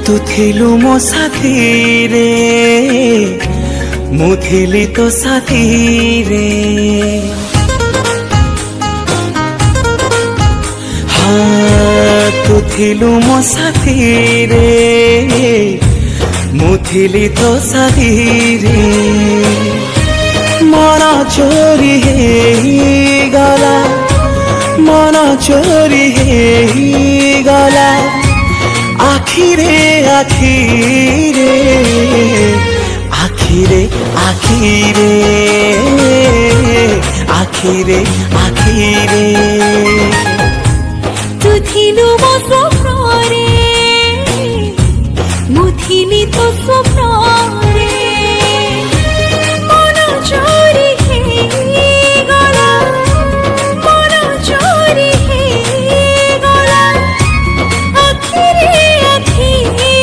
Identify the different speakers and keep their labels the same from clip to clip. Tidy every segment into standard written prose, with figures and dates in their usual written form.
Speaker 1: तू थिलु मो साथी रे मु थिली तो साथी रे हाँ तू थिलु मो साथी रे मु थिली तो साथी रे मन चोरी हे गला मन चोरी हे गला आखिरे आखिरे आखिरे आखिरे आखिरे आखिरे
Speaker 2: तू थिलु मो स्वप्न रे मु थिली तो स्वप्न रे मन चोरी हे गला मन चोरी हे गला आखिरे आखिरी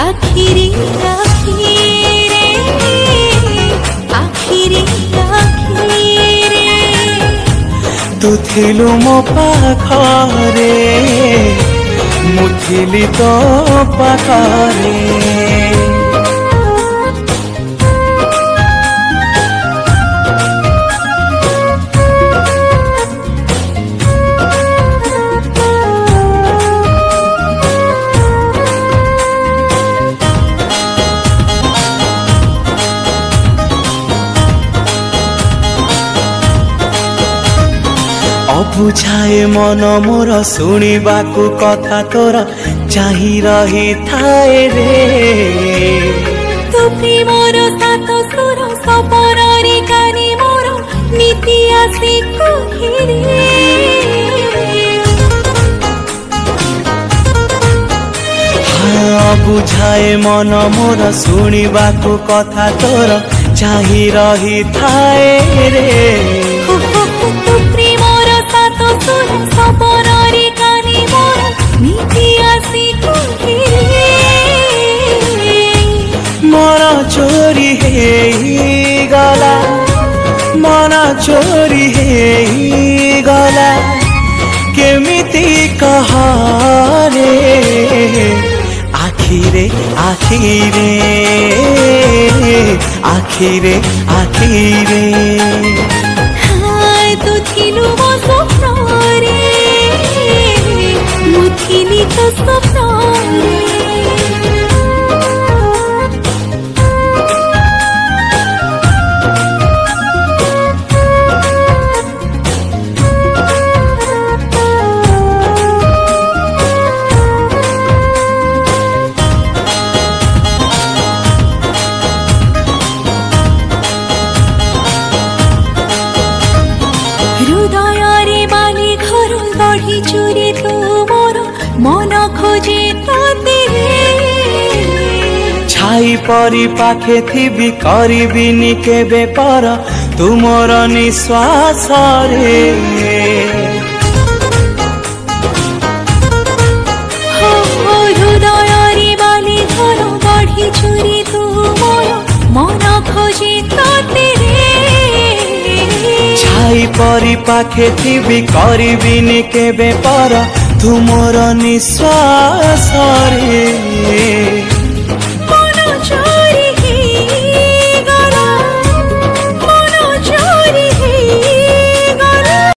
Speaker 2: आखिरी आखिरी
Speaker 1: तू थिलु मो पाखरे मु थिली तो पाखरे बुझाए मन मोर शुणिबाकू कथा तोर चाही रही थाए रे
Speaker 2: तू प्रेमर सात सुर सपनरी कानी मोर नीति आसी कहिरे
Speaker 1: हाँ बुझाए मन मोर शुणिबाकू कथा तोर चाही रही थाए रे
Speaker 2: सुर सपनरी कानी मोर नीति आसी कहिरे
Speaker 1: मन चोरी हे गला मन चोरी हे गला केमिति कहारे आखिरे आखिरे आखिरे आखिरे
Speaker 2: तू थिलु मो स्वप्न रे मु थिली तो स्वप्न रे चोरी तू मोर मन खोजे
Speaker 1: छाई परी पाखे थी करिबिनी केबे पर तुमर निश्वास रे
Speaker 2: हृदय बाली घर बढ़ी चोरी तू मोर मन खोजे
Speaker 1: छाई परी पाखे थी करिबिनी केबे पर तुमर निश्वास रे।